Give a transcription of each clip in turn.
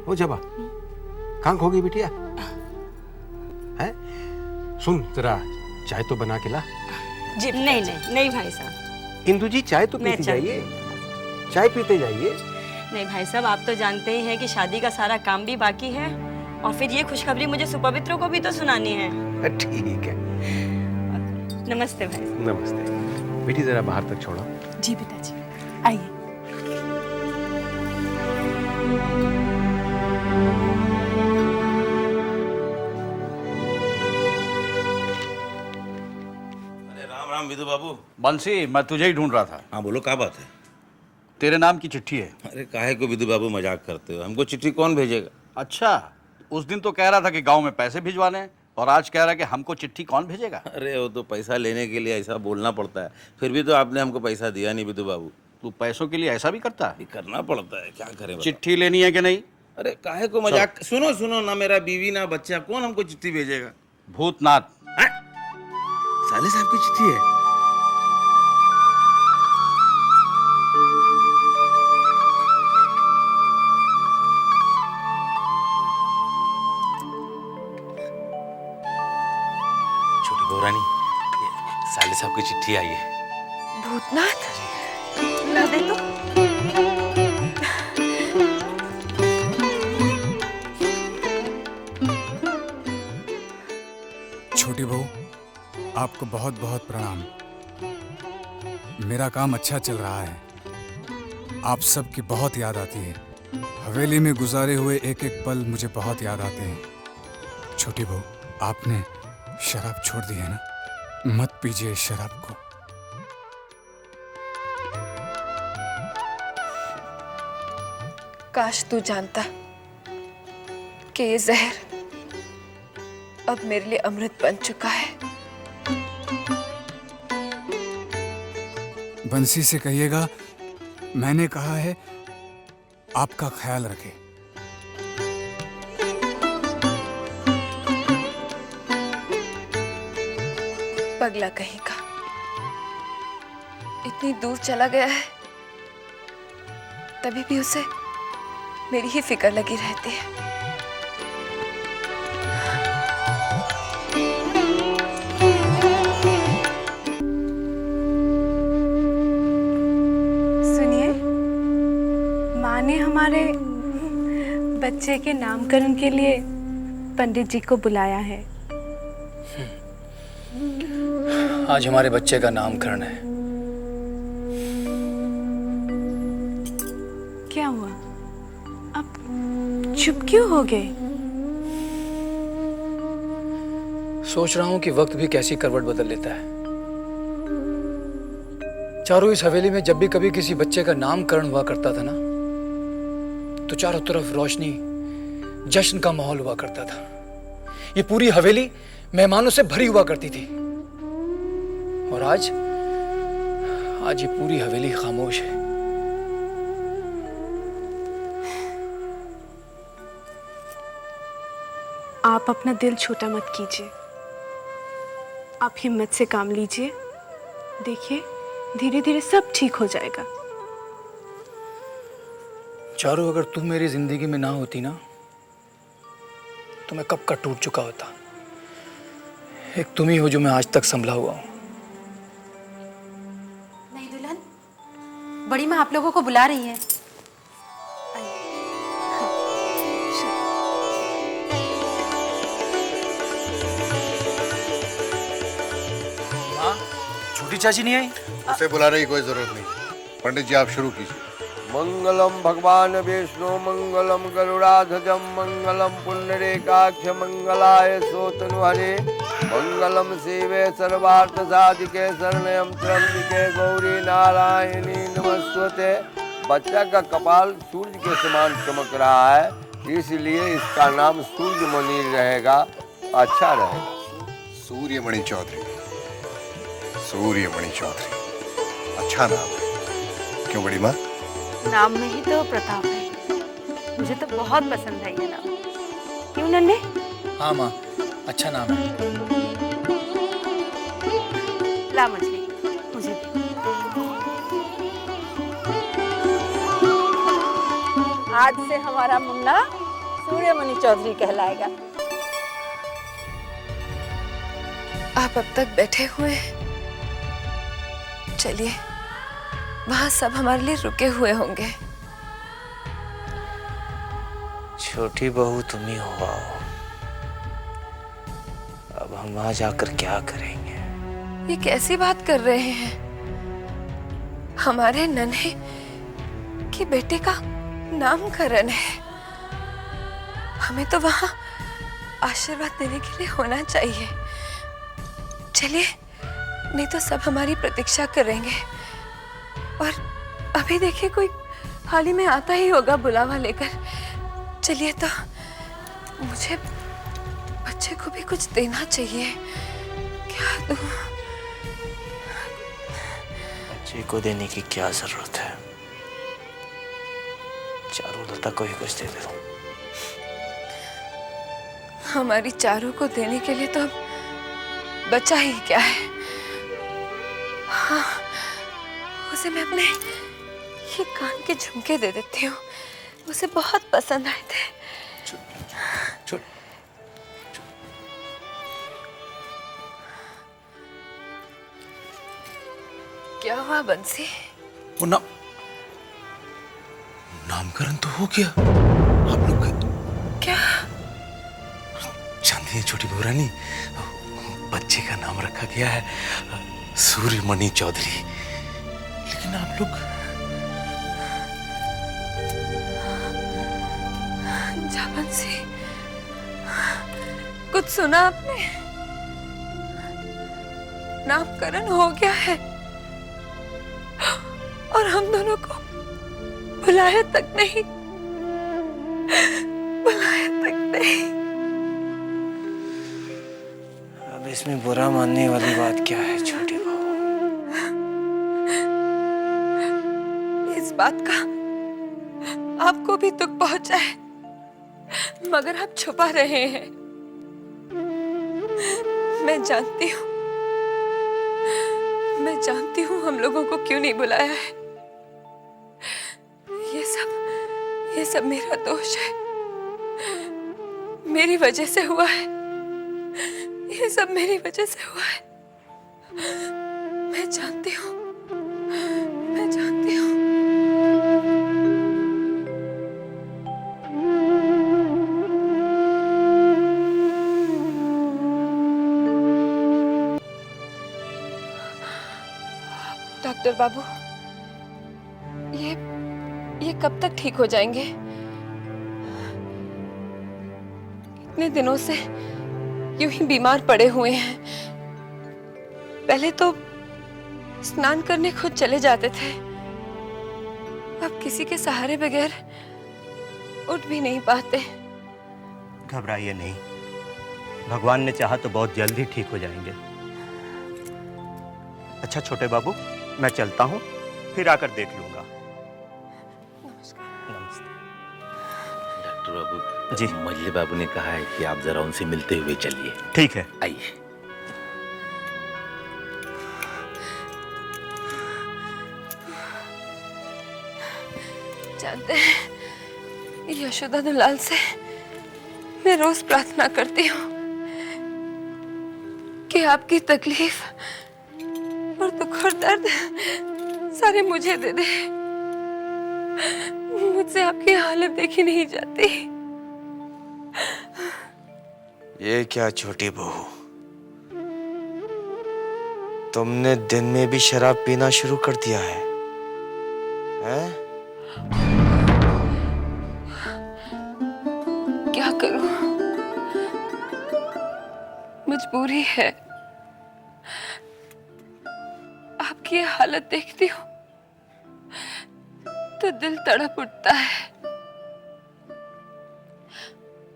ओ जबा कहाँ खो गई बिटिया? है सुन जरा चाय तो बना के ला। जी नहीं नहीं नहीं भाई साहब। इंदु जी चाय तो पीते जाइए, चाय पीते जाइए। नहीं भाई साहब, आप तो जानते ही हैं कि शादी का सारा काम भी बाकी है और फिर ये खुशखबरी मुझे सुपवित्रों को भी तो सुनानी है। ठीक है। नमस्ते भाई। नमस्ते बेटी, जरा बाहर तक छोड़ो। जी पिताजी, आइए। अरे राम राम विधु बाबू। बंसी, मैं तुझे ही ढूंढ रहा था। हाँ बोलो, क्या बात है? तेरे नाम की चिट्ठी है। अरे काहे को विधु बाबू मजाक करते हो? हमको चिट्ठी कौन भेजेगा? अच्छा, उस दिन तो कह रहा था कि गांव में पैसे भिजवाने, और आज कह रहा है कि हमको चिट्ठी कौन भेजेगा? अरे वो तो पैसा लेने के लिए ऐसा बोलना पड़ता है, फिर भी तो आपने हमको पैसा दिया नहीं विधु बाबू। तू पैसों के लिए ऐसा भी करता है? ये करना पड़ता है, क्या करें बताओ। चिट्ठी लेनी है कि नहीं? अरे काहे को मजाक। सुनो सुनो, ना मेरा बीवी ना बच्चा, कौन हमको चिट्ठी भेजेगा? भूतनाथ। साले साहब की चिट्ठी है? छोटी गौरानी, ये साले साहब की चिट्ठी आई है। भूतनाथ, ला दे तो। छोटी बहू, आपको बहुत बहुत प्रणाम। मेरा काम अच्छा चल रहा है। आप सबकी बहुत याद आती है। हवेली में गुजारे हुए एक एक पल मुझे बहुत याद आते हैं। छोटी बहू, आपने शराब छोड़ दी है ना? मत पीजिए शराब को। काश तू जानता कि ये जहर अब मेरे लिए अमृत बन चुका है। बंसी से कहिएगा मैंने कहा है आपका ख्याल रखे। पगला कहीं का, इतनी दूर चला गया है, तभी भी उसे मेरी ही फिक्र लगी रहती है। सुनिए, माँ ने हमारे बच्चे के नामकरण के लिए पंडित जी को बुलाया है। आज हमारे बच्चे का नामकरण है। क्या हुआ? अब चुप क्यों हो गए? सोच रहा हूं कि वक्त भी कैसी करवट बदल लेता है। चारों इस हवेली में जब भी कभी किसी बच्चे का नामकरण हुआ करता था ना, तो चारों तरफ रोशनी, जश्न का माहौल हुआ करता था। ये पूरी हवेली मेहमानों से भरी हुआ करती थी। और आज ये पूरी हवेली खामोश है। आप अपना दिल छोटा मत कीजिए, आप हिम्मत से काम लीजिए। देखिए, धीरे धीरे सब ठीक हो जाएगा। चारू, अगर तुम मेरी जिंदगी में ना होती ना, तो मैं कब का टूट चुका होता। एक तुम ही हो जो मैं आज तक संभला हुआ हूं। नहीं दुल्हन, बड़ी माँ आप लोगों को बुला रही है। माँ, छोटी चाची नहीं आई? उसे बुलाने की कोई जरूरत नहीं। पंडित जी आप शुरू कीजिए। मंगलम भगवान विष्णु मंगलम गरुड़ाध्वजम मंगलम पुंडरीकाक्ष मंगलाय सोतनुहरे मंगलम शिवे सर्वार्थ साधिके शरणयं त्र्यंबिके गौरी नारायणी नमस्ते। बच्चा का कपाल सूर्य के समान चमक रहा है, इसलिए इसका नाम सूर्यमणि रहेगा, अच्छा रहेगा। सूर्यमणि चौधरी, सूर्यमणि चौधरी, अच्छा नाम है। क्यों बड़ी माँ? नाम में ही तो प्रताप है। मुझे तो बहुत पसंद है ये नाम। क्यों नन्हे? हाँ माँ, अच्छा नाम है। ला मछली, मुझे दे। आज से हमारा मुन्ना सूर्यमणि चौधरी कहलाएगा। आप अब तक बैठे हुए हैं, चलिए, वहां सब हमारे लिए रुके हुए होंगे। छोटी बहू तुम ही हो। अब हम वहां जाकर क्या करेंगे? ये कैसी बात कर रहे हैं? हमारे नन्हे की बेटे का नामकरण है, हमें तो वहां आशीर्वाद देने के लिए होना चाहिए। चलिए, नहीं तो सब हमारी प्रतीक्षा करेंगे। और अभी देखिए, कोई हाल ही में आता ही होगा बुलावा लेकर। चलिए, तो मुझे बच्चे को भी कुछ देना चाहिए। क्या दूं? बच्चे को देने की क्या जरूरत है? चारुलता को ही कुछ दे दो। हमारी चारों को देने के लिए तो अब बचा ही क्या है। हाँ, उसे मैं अपने ये कान के झुमके दे देती हूँ, उसे बहुत पसंद आए थे। क्या हुआ बंसी? वो नामकरण तो हो गया। आप लोग क्या? चांदनी छोटी बहुरानी, बच्चे का नाम रखा गया है सूर्यमणि चौधरी। लेकिन आप लोग जा बंसी, कुछ सुना आपने? नामकरण हो गया है और हम दोनों को बुलाया तक नहीं, बुलाया तक नहीं। अब इसमें बुरा मानने वाली बात क्या है छोटी बहू? इस बात का आपको भी दुख पहुंचा है, मगर आप छुपा रहे हैं। मैं जानती हूँ हम लोगों को क्यों नहीं बुलाया है। ये सब मेरा दोष है, मेरी वजह से हुआ है। ये सब मेरी वजह से हुआ है। मैं जानती हूँ। डॉक्टर बाबू, ये कब तक ठीक हो जाएंगे? इतने दिनों से यूं ही बीमार पड़े हुए हैं। पहले तो स्नान करने खुद चले जाते थे, अब किसी के सहारे बगैर उठ भी नहीं पाते। घबराइए नहीं, भगवान ने चाहा तो बहुत जल्द ही ठीक हो जाएंगे। अच्छा छोटे बाबू, मैं चलता हूँ, फिर आकर देख लूंगा। नमस्ते। डॉक्टर बाबू जी, मल्ले बाबू ने कहा है कि आप जरा उनसे मिलते हुए चलिए। ठीक है, आइए। जानते हैं, यशोदा दुलाल से मैं रोज प्रार्थना करती हूँ कि आपकी तकलीफ और दुख और दर्द सारे मुझे दे दे। मुझसे आपकी हालत देखी नहीं जाती। ये क्या छोटी बहू, तुमने दिन में भी शराब पीना शुरू कर दिया है, हैं? क्या करूं, मजबूरी है। आपकी ये हालत देखती हूँ तो दिल तड़प उठता है।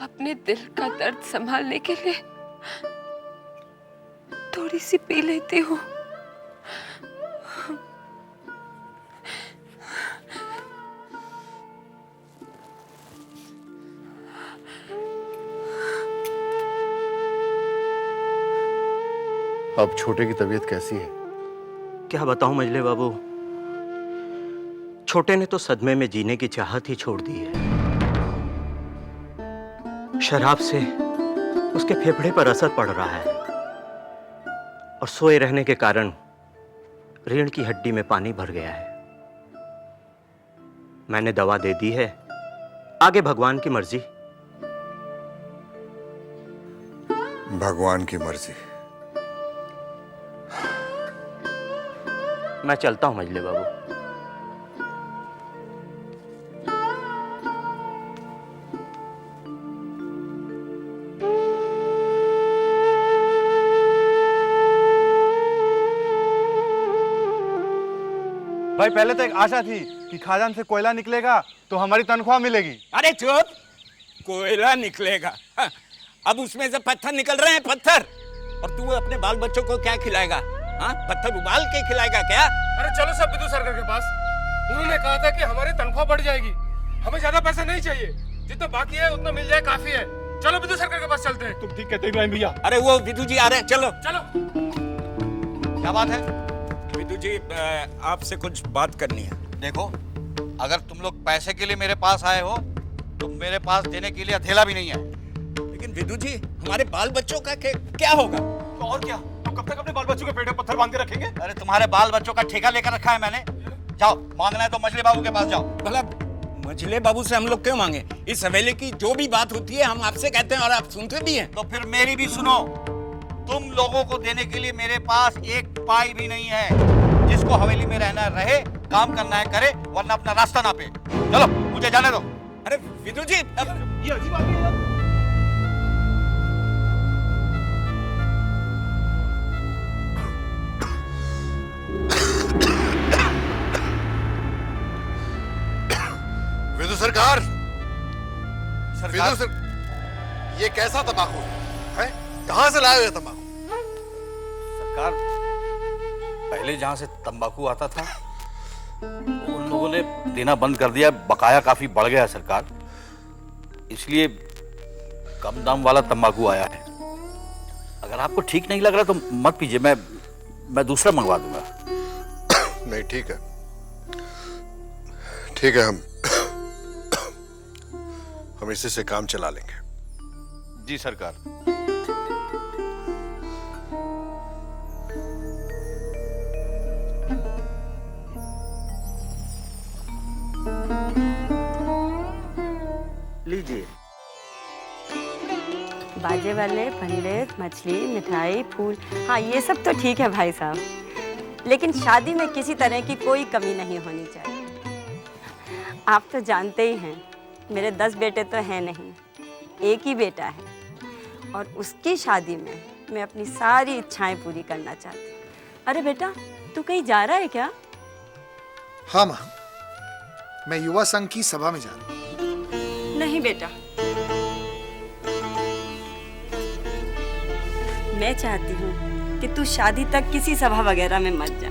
अपने दिल का दर्द संभालने के लिए थोड़ी सी पी लेती हूँ। अब छोटे की तबीयत कैसी है? क्या बताऊं मजले बाबू, छोटे ने तो सदमे में जीने की चाहत ही छोड़ दी है। शराब से उसके फेफड़े पर असर पड़ रहा है और सोए रहने के कारण रीढ़ की हड्डी में पानी भर गया है। मैंने दवा दे दी है, आगे भगवान की मर्जी। भगवान की मर्जी। मैं चलता हूं मजले बाबू। भाई पहले तो एक आशा थी कि खदान से कोयला निकलेगा तो हमारी तनख्वाह मिलेगी। अरे चुप, कोयला निकलेगा? हाँ, अब उसमें से पत्थर निकल रहे हैं, पत्थर। और तू अपने बाल बच्चों को क्या खिलाएगा? हाँ, पत्थर उबाल के खिलाएगा क्या? अरे चलो सब विद्युत सरकार के पास। उन्होंने कहा था कि हमारी तनख्वाह बढ़ जाएगी, हमें ज्यादा पैसा नहीं चाहिए, जितना बाकी है उतना मिल जाए काफी है। चलो विद्युत सरकार के पास चलते हैं। तुम ठीक कहते इब्राहिम भैया। अरे वो विदु जी आ रहे हैं, चलो चलो। क्या बात है? विदु जी आपसे कुछ बात करनी है। देखो, अगर तुम लोग पैसे के लिए मेरे पास आए हो तो मेरे पास देने के लिए हथेला भी नहीं है। लेकिन विदु जी, हमारे बाल बच्चों का क्या होगा? तो और क्या, तो कब तक अपने बाल बच्चों के पेट में पत्थर बांध के रखेंगे? अरे तुम्हारे बाल बच्चों का ठेका लेकर रखा है मैंने। जाओ, मांगना है तो मछली बाबू के पास जाओ। भला मझले बाबू से हम लोग क्यों मांगे? इस हवेली की जो भी बात होती है हम आपसे कहते हैं और आप सुनते भी हैं। तो फिर मेरी भी सुनो। तुम लोगों को देने के लिए मेरे पास एक पाई भी नहीं है। जिसको हवेली में रहना रहे, काम करना है करे, वरना अपना रास्ता ना पे। चलो, मुझे जाने दो। अरे विदु जी, ये अजीब बात है। विदु सरकार, सरकार, ये कैसा तंबाकू है? कहां से लाए हुए तंबाकू? सरकार, पहले जहां से तंबाकू आता था उन लोगों ने देना बंद कर दिया, बकाया काफी बढ़ गया सरकार, इसलिए कम दाम वाला तंबाकू आया है। अगर आपको ठीक नहीं लग रहा तो मत पीजिए, मैं दूसरा मंगवा दूंगा। नहीं, ठीक है, ठीक है, हम इसी से काम चला लेंगे। जी सरकार। लीजिए। बाजे वाले, पंडित, मछली, मिठाई, फूल, हाँ ये सब तो ठीक है भाई साहब, लेकिन शादी में किसी तरह की कोई कमी नहीं होनी चाहिए। आप तो जानते ही हैं, मेरे 10 बेटे तो हैं नहीं, एक ही बेटा है, और उसकी शादी में मैं अपनी सारी इच्छाएं पूरी करना चाहती हूँ। अरे बेटा, तू कहीं जा रहा है क्या? हाँ माँ, मैं युवा संघ की सभा में जा रहा हूँ। नहीं बेटा, मैं चाहती हूँ कि तू शादी तक किसी सभा वगैरह में मत जा।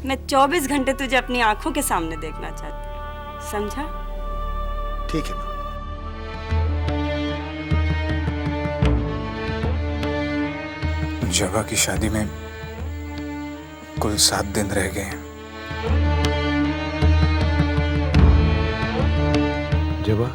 मैं 24 घंटे तुझे अपनी आंखों के सामने देखना चाहती हूँ, समझा? ठीक है माँ। जबा की शादी में कुल 7 दिन रह गए हैं। जबा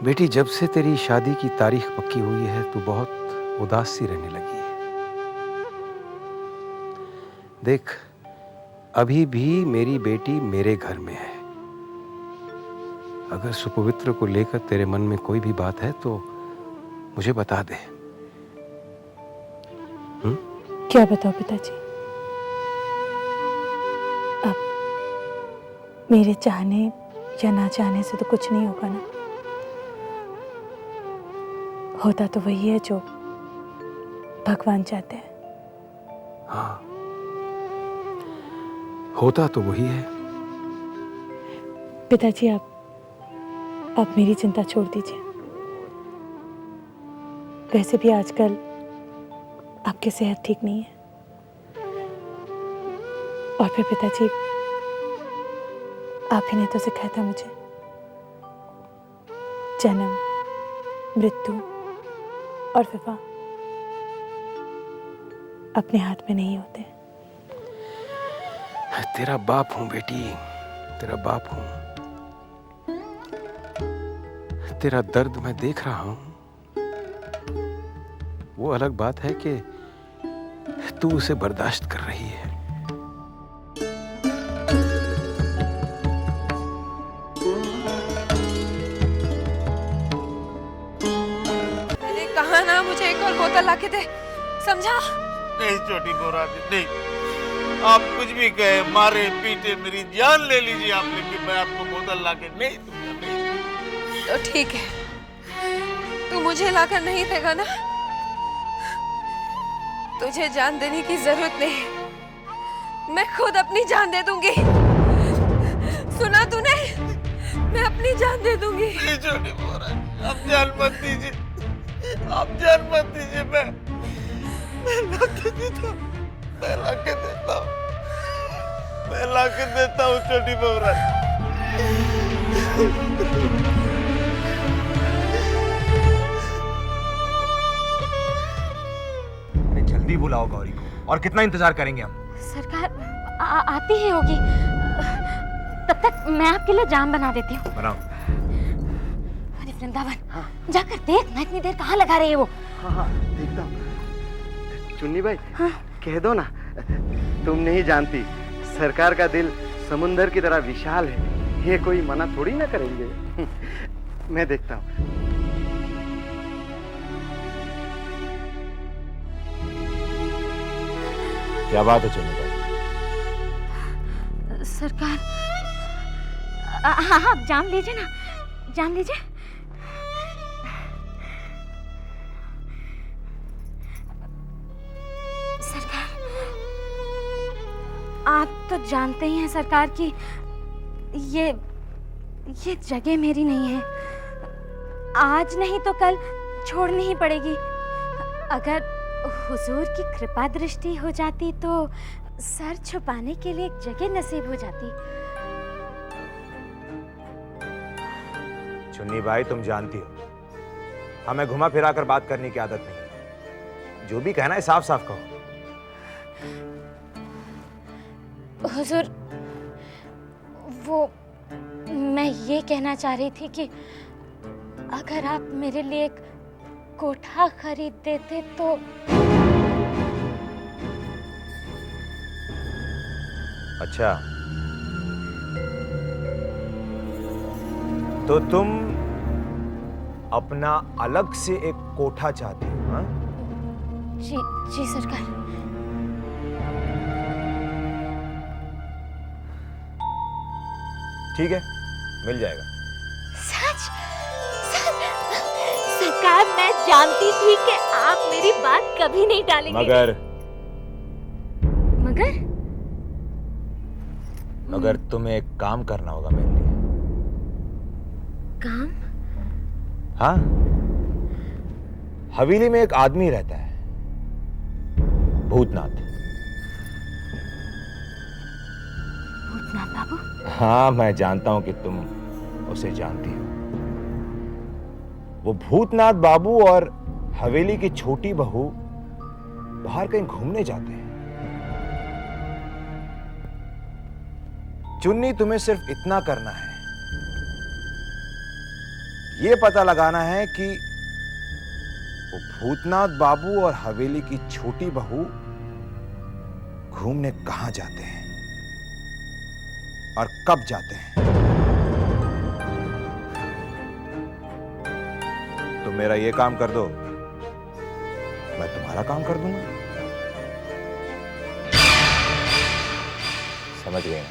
बेटी, जब से तेरी शादी की तारीख पक्की हुई है तू बहुत उदास सी रहने लगी है। देख, अभी भी मेरी बेटी मेरे घर में है। अगर सुपवित्र को लेकर तेरे मन में कोई भी बात है तो मुझे बता दे। क्या बताओ पिताजी? अब मेरे चाहने या ना चाहने से तो कुछ नहीं होगा ना। होता तो वही है जो भगवान चाहते हैं। हाँ, होता तो वही है। पिताजी, आप मेरी चिंता छोड़ दीजिए। वैसे भी आजकल आपकी सेहत ठीक नहीं है, और फिर पिताजी, आप ही ने तो सिखाया था मुझे, जन्म, मृत्यु और विवाह अपने हाथ में नहीं होते। तेरा बाप हूं बेटी, तेरा बाप हूं। तेरा दर्द मैं देख रहा हूं, वो अलग बात है कि तू उसे बर्दाश्त कर रही है। मैंने कहा ना मुझे एक और बोतल लाके दे, समझा? नहीं छोटी मोरानी, नहीं। आप कुछ भी कहे, मारे पीटे, मेरी जान ले लीजिए आप, लेकिन मैं आपको बोतल लाके नहीं दूंगा, नहीं। तो ठीक है, तू मुझे लाकर नहीं देगा ना? तुझे जान देने की जरूरत नहीं, मैं खुद अपनी जान दे दूंगी। सुना तूने? मैं अपनी जान दे दूंगी। नहीं छोटी मोरानी, आप जान मत दीजिए, आप जान मत दीजिए। मैं लाके देता हूँ, मैं लाके देता हूँ, मैं लाके देता हूँ छोटी मोरानी। जल्दी बुलाओ गौरी को, और कितना इंतजार करेंगे हम? सरकार आती ही होगी, तब तक मैं आपके लिए जाम बना देती हूँ। बनाओ। अरे वृंदावन, जाकर देख ना, इतनी देर कहाँ लगा रही है वो? हाँ देखता हूँ। चुन्नी भाई, कह दो ना, तुम नहीं जानती, सरकार का दिल समुंदर की तरह विशाल है, ये कोई मना थोड़ी ना करेंगे। मैं देखता हूँ। क्या बात है चुन्नी भाई? सरकार, हाँ हाँ, जाम लीजिए ना, जाम लीजिए। सरकार, आप तो जानते ही हैं सरकार कि ये जगह मेरी नहीं है, आज नहीं तो कल छोड़नी ही पड़ेगी। अगर हुजूर की कृपा दृष्टि हो जाती तो सर छुपाने के लिए एक जगह नसीब हो जाती। चुन्नी भाई, तुम जानती हो हमें घुमा फिरा कर बात करने की आदत नहीं है, जो भी कहना है साफ साफ कहो। हुजूर, वो मैं ये कहना चाह रही थी कि अगर आप मेरे लिए एक कोठा खरीद देते तो। अच्छा, तो तुम अपना अलग से एक कोठा चाहती हो? हाँ? जी जी सरकार। ठीक है, मिल जाएगा। सच? सरकार, मैं जानती थी कि आप मेरी बात कभी नहीं टालेंगे। मगर तुम्हें एक काम करना होगा मेरे लिए। काम? हाँ, हवेली में एक आदमी रहता है, भूतनाथ। भूतनाथ बाबू? हाँ, मैं जानता हूं कि तुम उसे जानती हो। वो भूतनाथ बाबू और हवेली की छोटी बहू बाहर कहीं घूमने जाते हैं। चुन्नी, तुम्हें सिर्फ इतना करना है, ये पता लगाना है कि वो भूतनाथ बाबू और हवेली की छोटी बहू घूमने कहां जाते हैं और कब जाते हैं। तो मेरा ये काम कर दो, मैं तुम्हारा काम कर दूंगा। समझ गए ना?